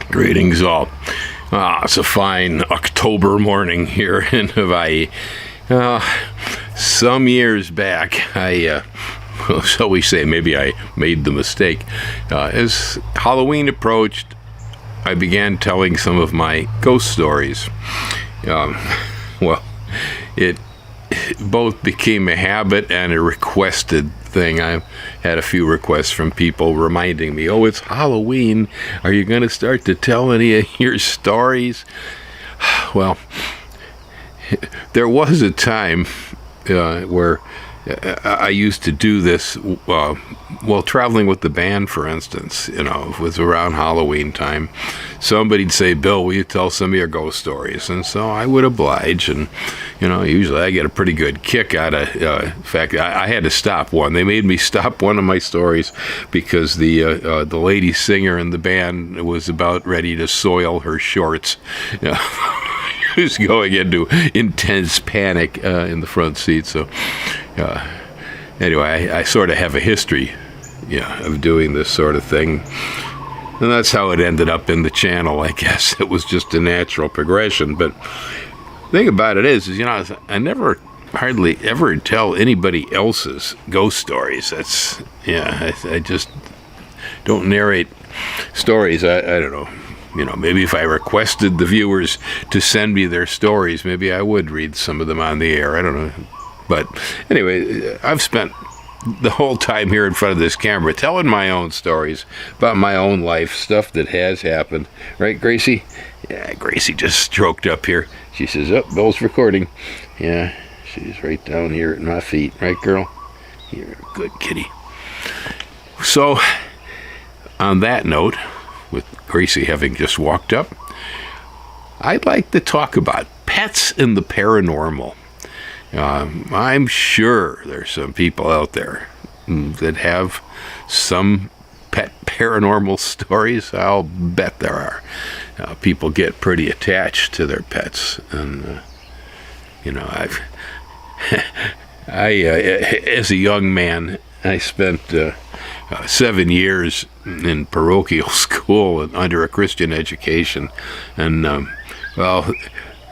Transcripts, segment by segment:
Greetings all. It's a fine October morning here in Hawaii. Some years back, shall we say, maybe I made the mistake. As Halloween approached, I began telling some of my ghost stories. It both became a habit and a requested thing. I had a few requests from people reminding me, "Oh, it's Halloween. Are you going to start to tell any of your stories?" Well, there was a time where I used to do this while traveling with the band, for instance. It was around Halloween time. Somebody'd say, "Bill, will you tell some of your ghost stories?" And so I would oblige, and usually I get a pretty good kick out of in fact, I had to stop one. They made me stop one of my stories because the lady singer in the band was about ready to soil her shorts. She was going into intense panic in the front seat. So anyway, I sort of have a history of doing this sort of thing. And that's how it ended up in the channel, I guess. It was just a natural progression. But the thing about it is I never hardly ever tell anybody else's ghost stories. I just don't narrate stories. I don't know. Maybe if I requested the viewers to send me their stories, maybe I would read some of them on the air. I don't know. But anyway, I've spent the whole time here in front of this camera telling my own stories about my own life, stuff that has happened. Right, Gracie? Yeah, Gracie just stroked up here. She says, "Oh, Bill's recording." Yeah, she's right down here at my feet. Right, girl? You're a good kitty. So, on that note, with Gracie having just walked up, I'd like to talk about pets in the paranormal. I'm sure there's some people out there that have some pet paranormal stories. I'll bet there are. People get pretty attached to their pets, and as a young man, I spent 7 years in parochial school and under a Christian education, and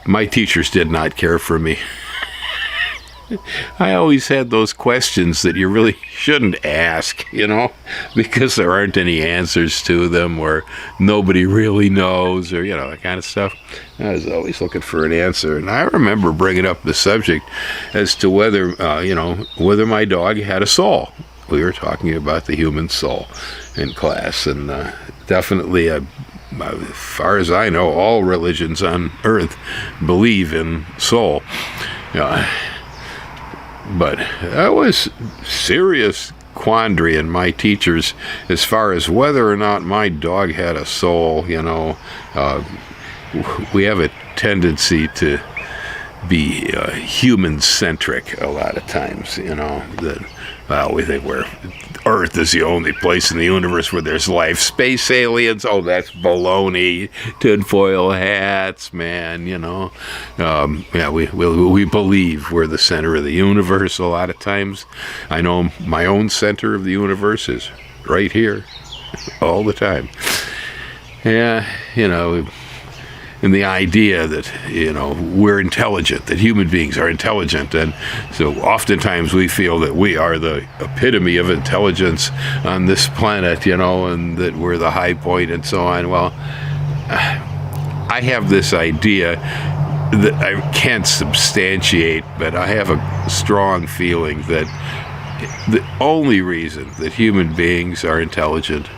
my teachers did not care for me. I always had those questions that you really shouldn't ask, because there aren't any answers to them, or nobody really knows, or, that kind of stuff. I was always looking for an answer. And I remember bringing up the subject as to whether my dog had a soul. We were talking about the human soul in class, and definitely, as far as I know, all religions on earth believe in soul. But that was serious quandary in my teachers as far as whether or not my dog had a soul. We have a tendency to be human-centric a lot of times, we think Earth is the only place in the universe where there's life. Space aliens, that's baloney. Tinfoil hats, man, we believe we're the center of the universe a lot of times. I know my own center of the universe is right here all the time. And the idea that, we're intelligent, that human beings are intelligent. And so oftentimes we feel that we are the epitome of intelligence on this planet, and that we're the high point and so on. Well, I have this idea that I can't substantiate, but I have a strong feeling that the only reason that human beings are intelligent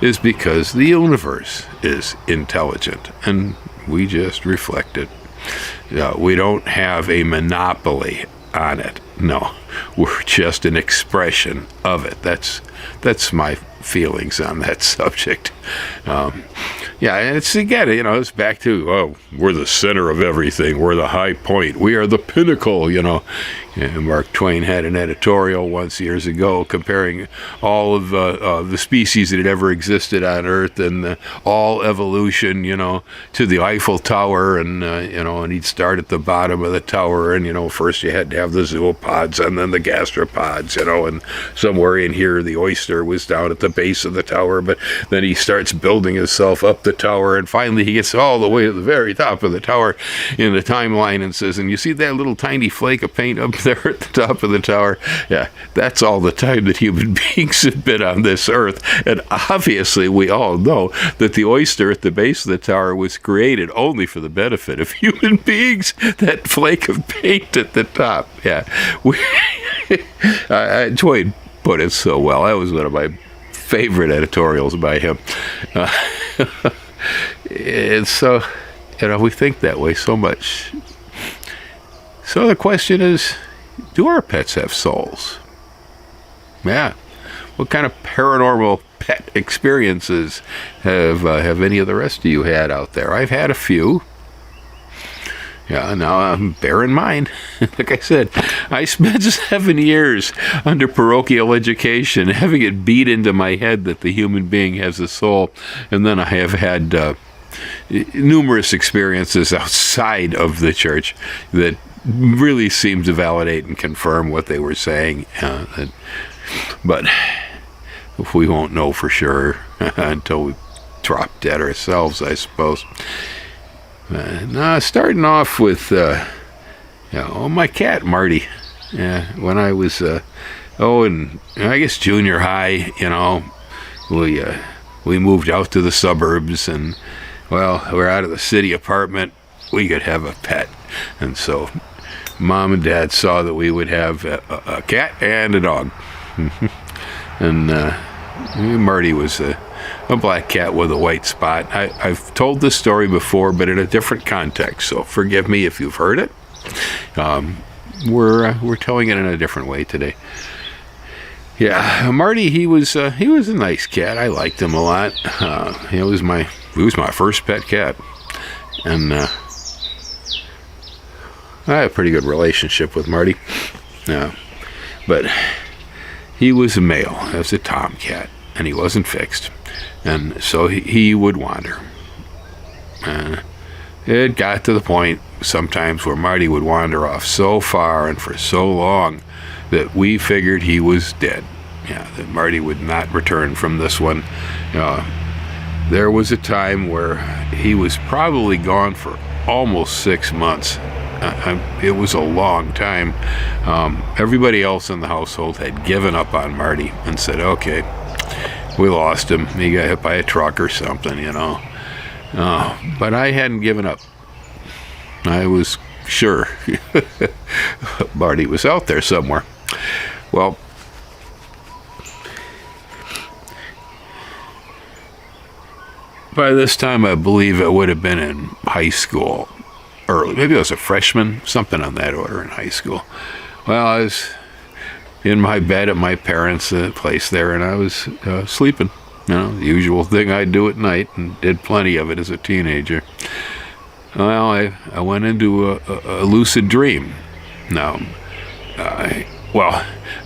is because the universe is intelligent, and we just reflect it. We don't have a monopoly on it. No, we're just an expression of it. That's my feelings on that subject. And it's again, it's back to, we're the center of everything. We're the high point. We are the pinnacle. Mark Twain had an editorial once years ago comparing all of the species that had ever existed on Earth and all evolution, to the Eiffel Tower, and and he'd start at the bottom of the tower, and first you had to have the zoopods and then the gastropods, and somewhere in here the oyster was down at the base of the tower, but then he starts building himself up the tower, and finally he gets all the way to the very top of the tower in the timeline and says, and you see that little tiny flake of paint up there at the top of the tower? Yeah, that's all the time that human beings have been on this earth. And obviously we all know that the oyster at the base of the tower was created only for the benefit of human beings. That flake of paint at the top. Yeah. Twain put it so well. That was one of my favorite editorials by him. And so, we think that way so much. So the question is, do our pets have souls? Yeah. What kind of paranormal pet experiences have any of the rest of you had out there? I've had a few. Yeah, now bear in mind, like I said, I spent 7 years under parochial education having it beat into my head that the human being has a soul, and then I have had numerous experiences outside of the church that really seemed to validate and confirm what they were saying. But we won't know for sure until we drop dead ourselves, I suppose. Now, starting off with my cat Marty. When I was in I guess junior high, we moved out to the suburbs, and we're out of the city apartment. We could have a pet, and so Mom and Dad saw that we would have a cat and a dog. And Marty was a black cat with a white spot. I've told this story before, but in a different context, so forgive me if you've heard it. We're telling it in a different way today. Yeah, Marty, he was a nice cat. I liked him a lot. He was my first pet cat, and I had a pretty good relationship with Marty. But he was a male. He was a tomcat, and he wasn't fixed, and so he would wander. It got to the point sometimes where Marty would wander off so far and for so long that we figured he was dead. That Marty would not return from this one. There was a time where he was probably gone for almost 6 months. It was a long time. Everybody else in the household had given up on Marty and said, okay, we lost him. He got hit by a truck or something, But I hadn't given up. I was sure Marty was out there somewhere. Well, by this time, I believe I would have been in high school early. Maybe I was a freshman, something on that order in high school. Well, I was in my bed at my parents' place there, and I was sleeping. The usual thing I do at night, and did plenty of it as a teenager. Well, I went into a lucid dream. Now,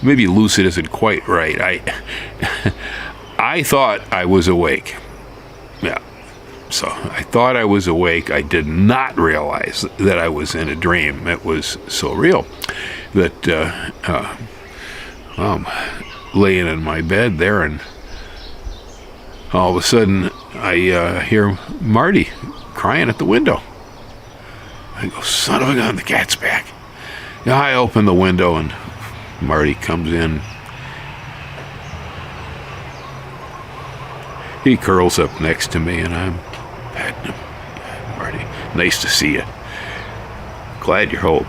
maybe lucid isn't quite right. I thought I was awake. Yeah. So I thought I was awake. I did not realize that I was in a dream. It was so real that I'm laying in my bed there, and all of a sudden I hear Marty crying at the window. I go, son of a gun, the cat's back. I open the window, and Marty comes in. He curls up next to me, and I'm patting him. Marty, nice to see you. Glad you're home.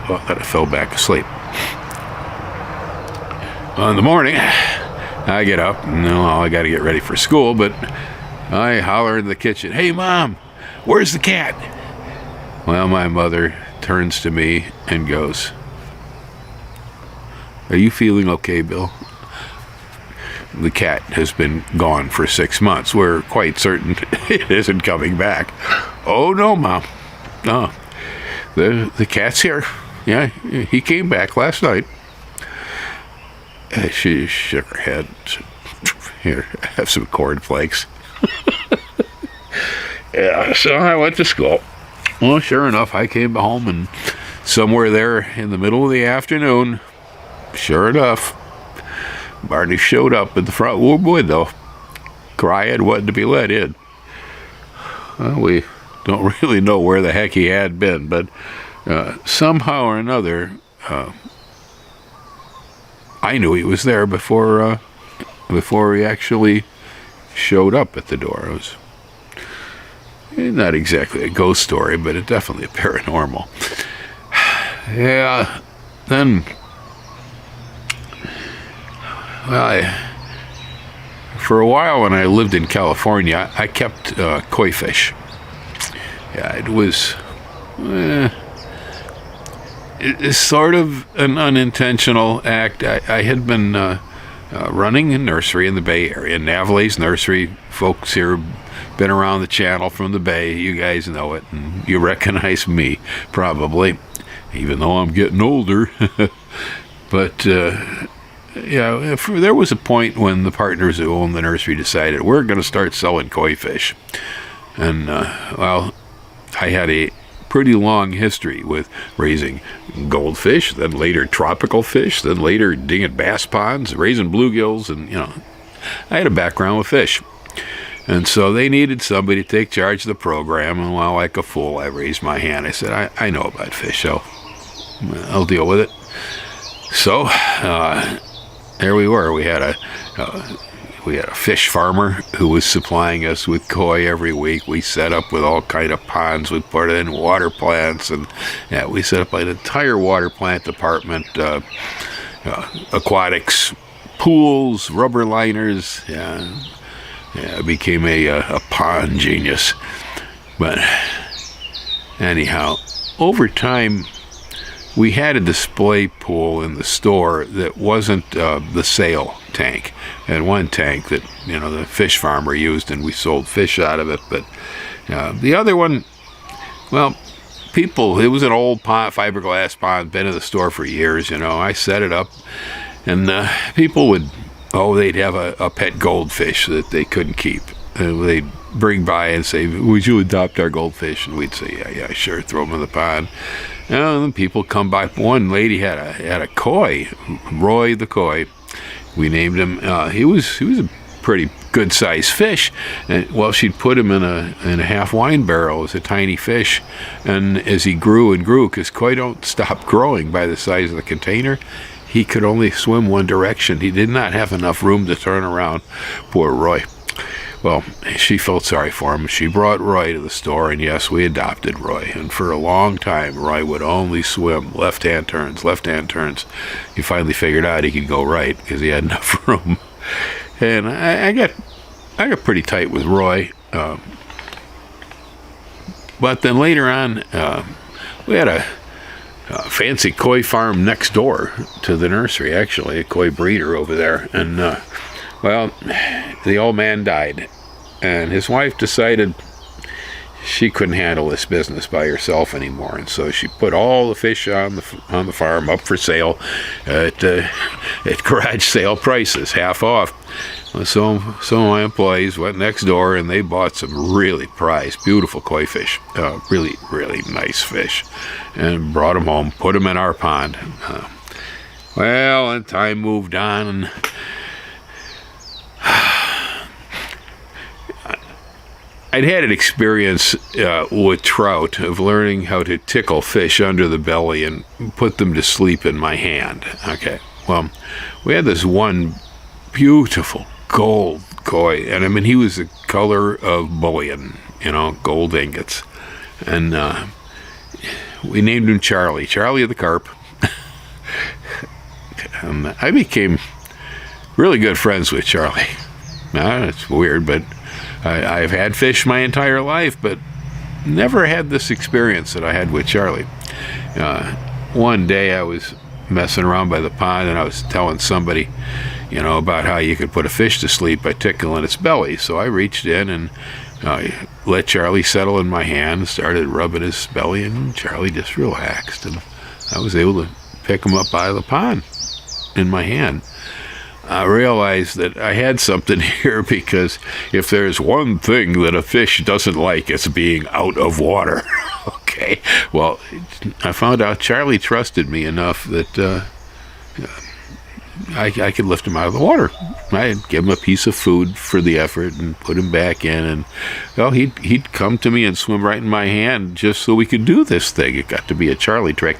Well, then I fell back asleep. Well, in the morning, I get up, and I got to get ready for school, but I holler in the kitchen, hey, Mom, where's the cat? Well, my mother turns to me and goes, are you feeling okay, Bill? The cat has been gone for 6 months. We're quite certain it isn't coming back. Oh, no, Mom. No. The cat's here. Yeah, he came back last night. She shook her head. Here, have some cornflakes. Yeah, so I went to school. Well, sure enough, I came home, and somewhere there in the middle of the afternoon, sure enough, Marty showed up at the front window, crying, wanting to be let in. Well, we don't really know where the heck he had been, but somehow or another, I knew he was there before he actually showed up at the door. It was not exactly a ghost story, but it definitely a paranormal. Yeah, then, well, for a while when I lived in California, I kept koi fish. Yeah, it was it's sort of an unintentional act. I had been running a nursery in the Bay Area, Navalee's Nursery. Folks here been around the channel from the Bay. You guys know it, and you recognize me probably, even though I'm getting older. But yeah, there was a point when the partners who owned the nursery decided we're going to start selling koi fish, and well, I had a pretty long history with raising goldfish, then later tropical fish, then later dinging bass ponds, raising bluegills, and I had a background with fish. And so they needed somebody to take charge of the program, and while like a fool, I raised my hand. I said, I know about fish, so I'll deal with it. So there we were. We had a fish farmer who was supplying us with koi every week. We set up with all kind of ponds. We put in water plants, and yeah, we set up an entire water plant department, aquatics, pools, rubber liners. Yeah, I became a pond genius. But anyhow, over time, we had a display pool in the store that wasn't the sale tank, and one tank that the fish farmer used, and we sold fish out of it. But the other one, well, it was an old pond, fiberglass pond, been in the store for years. I set it up, and people would, they'd have a pet goldfish that they couldn't keep. They'd bring by and say, would you adopt our goldfish? And we'd say, yeah, sure, throw them in the pond. And then people come by. One lady had a koi, Roy the koi. We named him. He was a pretty good sized fish. And well, she'd put him in a half wine barrel as a tiny fish. And as he grew and grew, because koi don't stop growing by the size of the container, he could only swim one direction. He did not have enough room to turn around. Poor Roy. Well, she felt sorry for him. She brought Roy to the store, and yes, we adopted Roy. And for a long time, Roy would only swim left-hand turns. He finally figured out he could go right because he had enough room. And I got pretty tight with Roy. But then later on, we had a fancy koi farm next door to the nursery, actually, a koi breeder over there. And well, the old man died, and his wife decided she couldn't handle this business by herself anymore, and so she put all the fish on the farm up for sale at garage sale prices, half off. So some of my employees went next door, and they bought some really prized, beautiful koi fish, really, really nice fish, and brought them home, put them in our pond. Well, and time moved on, and I'd had an experience with trout of learning how to tickle fish under the belly and put them to sleep in my hand. Okay, well, we had this one beautiful gold koi, and I mean, he was the color of bullion, gold ingots. And we named him Charlie the carp. And I became really good friends with Charlie. Now, it's weird, but I've had fish my entire life, but never had this experience that I had with Charlie. One day I was messing around by the pond, and I was telling somebody, about how you could put a fish to sleep by tickling its belly. So I reached in and let Charlie settle in my hand, started rubbing his belly, and Charlie just relaxed. And I was able to pick them up out of the pond in my hand. I realized that I had something here, because if there's one thing that a fish doesn't like, it's being out of water. Okay, well, I found out Charlie trusted me enough that I could lift him out of the water. I'd give him a piece of food for the effort and put him back in, and well, he'd come to me and swim right in my hand just so we could do this thing. It got to be a Charlie trick.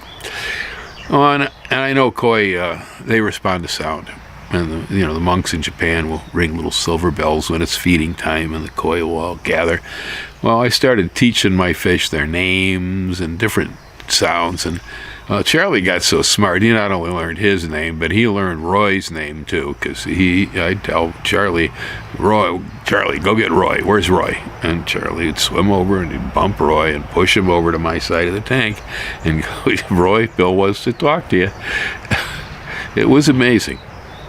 Oh, and I know koi, they respond to sound. And the monks in Japan will ring little silver bells when it's feeding time, and the koi will all gather. Well, I started teaching my fish their names and different sounds, and Charlie got so smart. He not only learned his name, but he learned Roy's name too, because I'd tell Charlie, Charlie, go get Roy. Where's Roy? And Charlie would swim over and he'd bump Roy and push him over to my side of the tank, and go, Roy, Bill wants to talk to you. It was amazing.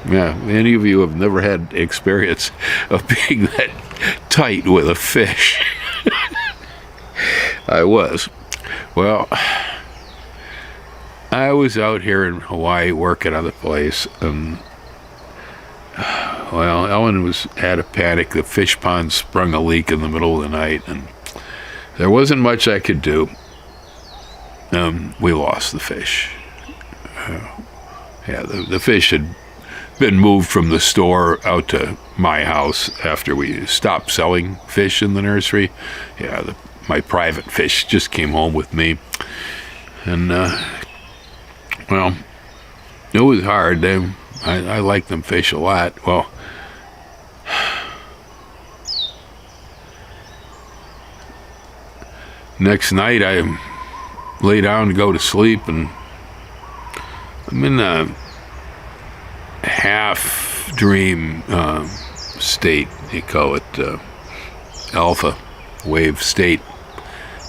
Yeah, any of you have never had experience of being that tight with a fish. I was. Well, I was out here in Hawaii working on the place, and well, Ellen had a panic. The fish pond sprung a leak in the middle of the night, and there wasn't much I could do. We lost the fish. The fish had been moved from the store out to my house after we stopped selling fish in the nursery. Yeah, my private fish just came home with me. And, well, it was hard. I liked them fish a lot. Well, next night I lay down to go to sleep, and I'm in a half dream state. You call it alpha wave state.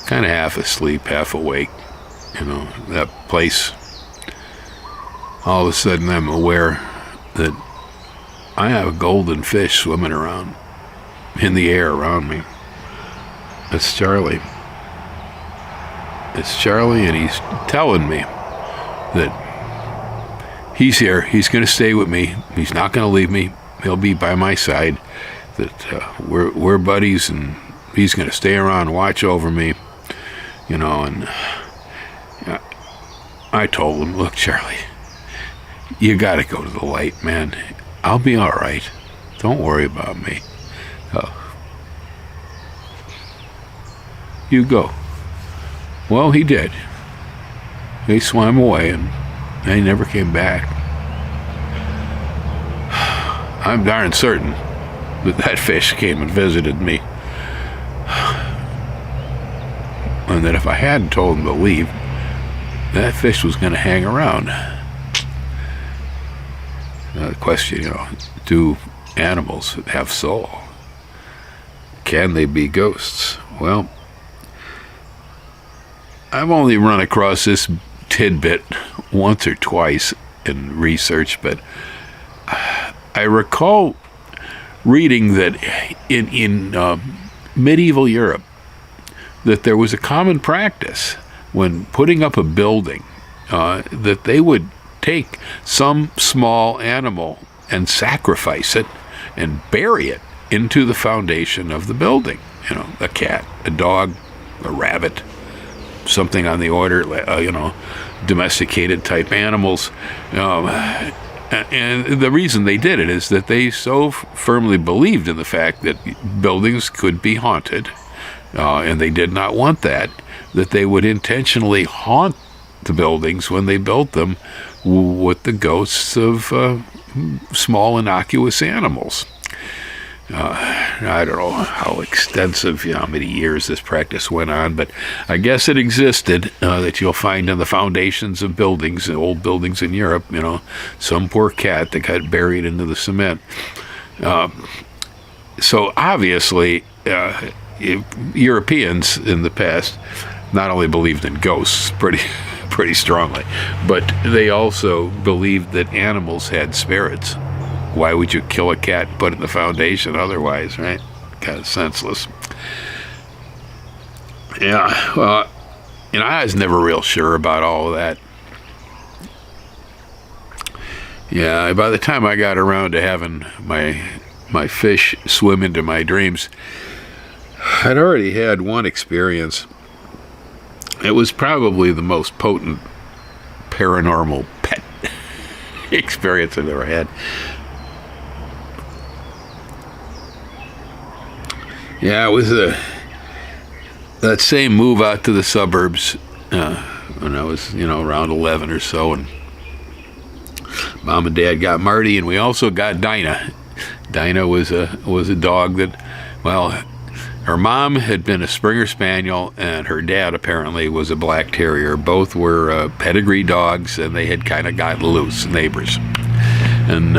Kind of half asleep, half awake. That place. All of a sudden I'm aware that I have a golden fish swimming around in the air around me. It's Charlie. It's Charlie, and he's telling me that he's here. He's going to stay with me. He's not going to leave me. He'll be by my side. That we're buddies, and he's going to stay around and watch over me. And I told him, look, Charlie, you got to go to the light, man. I'll be all right. Don't worry about me. You go. Well, he did. They swam away, and they never came back. I'm darn certain that fish came and visited me. And that if I hadn't told him to leave, that fish was going to hang around. The question, do animals have soul? Can they be ghosts? Well, I've only run across this tidbit once or twice in research, but I recall reading that in medieval Europe, that there was a common practice when putting up a building, that they would take some small animal and sacrifice it and bury it into the foundation of the building. A cat, a dog, a rabbit, something on the order, domesticated type animals. And the reason they did it is that they so firmly believed in the fact that buildings could be haunted, and they did not want that they would intentionally haunt the buildings when they built them with the ghosts of small innocuous animals. I don't know how extensive, how many years this practice went on, but I guess it existed, that you'll find on the foundations of buildings, old buildings in Europe, some poor cat that got buried into the cement. So obviously, Europeans in the past not only believed in ghosts pretty strongly, but they also believed that animals had spirits. Why would you kill a cat and put it in the foundation otherwise, right? Kind of senseless. Yeah, well, I was never real sure about all of that. Yeah, by the time I got around to having my fish swim into my dreams, I'd already had one experience. It was probably the most potent paranormal pet experience I've ever had. Yeah, it was that same move out to the suburbs when I was, around 11 or so, and Mom and Dad got Marty, and we also got Dina. Dina was a dog that, well, her mom had been a Springer Spaniel, and her dad apparently was a Black Terrier. Both were pedigree dogs, and they had kind of gotten loose, neighbors. And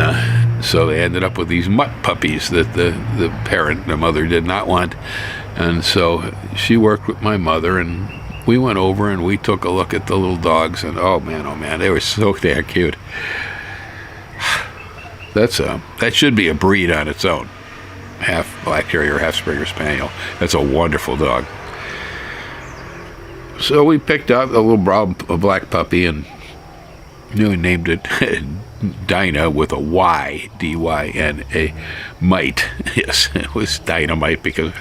so they ended up with these mutt puppies that the mother did not want. And so she worked with my mother, and we went over and we took a look at the little dogs, and oh man, they were so damn cute. That should be a breed on its own. Half Black Terrier, half Springer Spaniel. That's a wonderful dog. So we picked up a black puppy, and we named it Dina with a Y, D-Y-N-A, Mite. Yes, it was Dynamite because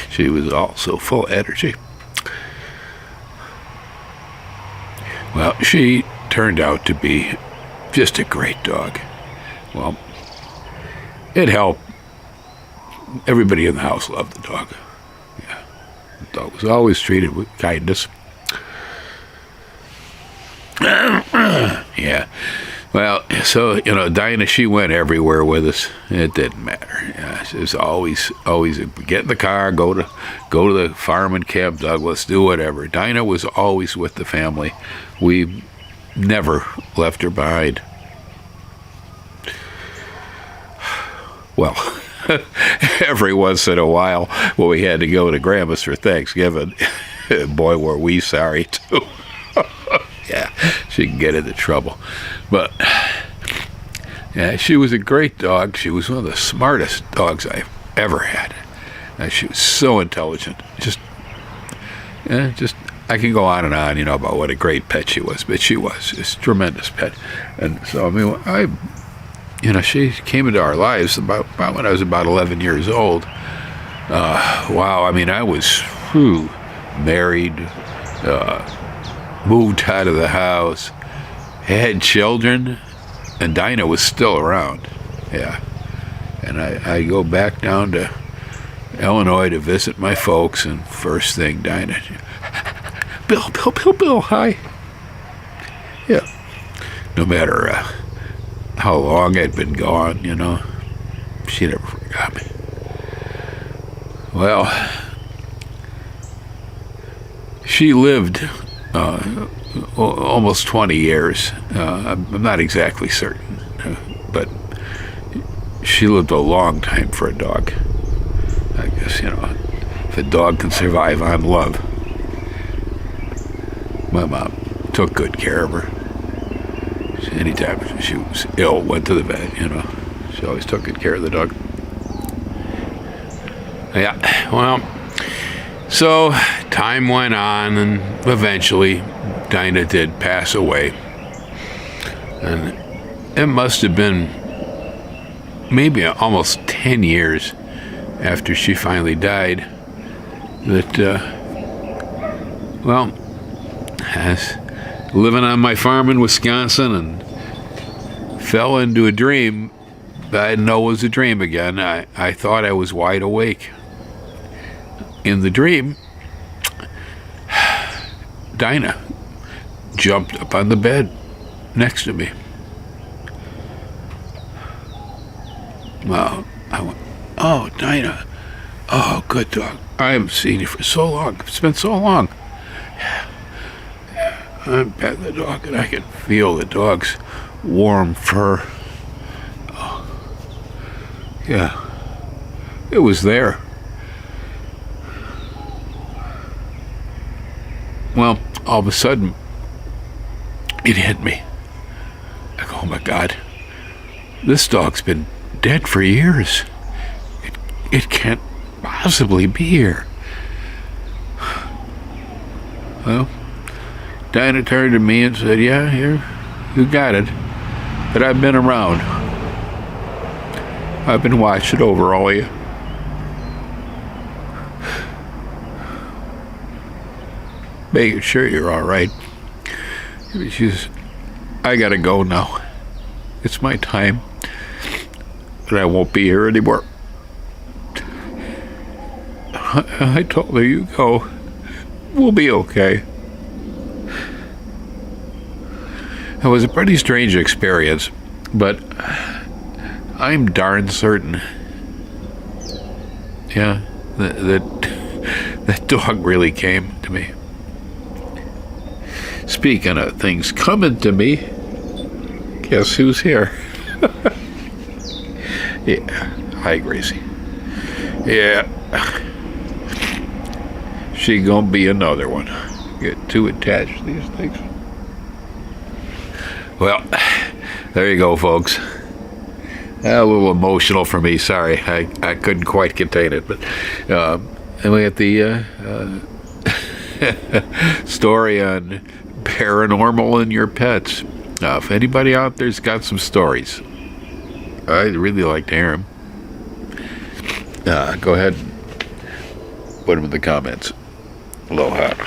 she was also full of energy. Well, she turned out to be just a great dog. Well, it helped. Everybody in the house loved the dog. Yeah, the dog was always treated with kindness. Yeah. Well, so, Dinah, she went everywhere with us. It didn't matter. Yeah, she was always get in the car, go to the farm in Camp Douglas, do whatever. Dinah was always with the family. We never left her behind. Well, every once in a while, when we had to go to Grandma's for Thanksgiving, boy, were we sorry, too. Yeah, she can get into trouble. But, yeah, she was a great dog. She was one of the smartest dogs I've ever had. She was so intelligent. I can go on and on, about what a great pet she was, but she was just a tremendous pet. And so, she came into our lives about when I was about 11 years old. Wow, I was married, moved out of the house, had children, and Dinah was still around. Yeah. And I go back down to Illinois to visit my folks, and first thing, Dinah, Bill, hi. Yeah. No matter how long I'd been gone, she never forgot me. Well, she lived almost 20 years. I'm not exactly certain, but she lived a long time for a dog. I guess, if a dog can survive on love. My mom took good care of her. Anytime she was ill, went to the vet, She always took good care of the dog. Yeah, well, so time went on, and eventually Dinah did pass away. And it must have been maybe almost 10 years after she finally died that, I was living on my farm in Wisconsin and fell into a dream that I didn't know was a dream again. I thought I was wide awake. In the dream, Dinah jumped up on the bed next to me. Well, I went, oh, Dinah. Oh, good dog. I haven't seen you for so long. It's been so long. I'm petting the dog, and I can feel the dog's warm fur. Oh, yeah, it was there. Well, all of a sudden, it hit me. I go, oh my God, this dog's been dead for years. It can't possibly be here. Well, Dinah turned to me and said, yeah, here, you got it. But I've been around. I've been watching over all of you. Making sure you're all right. I gotta go now. It's my time. And I won't be here anymore. I told her, you go. We'll be okay. It was a pretty strange experience, but I'm darn certain. Yeah, that dog really came to me. Speaking of things coming to me, guess who's here? Yeah, hi Gracie. Yeah, she gonna be another one. Get too attached to these things. Well, there you go, folks. A little emotional for me. Sorry, I couldn't quite contain it. But and we got the story on paranormal and your pets. If anybody out there's got some stories, I'd really like to hear them. Go ahead and put them in the comments. Aloha.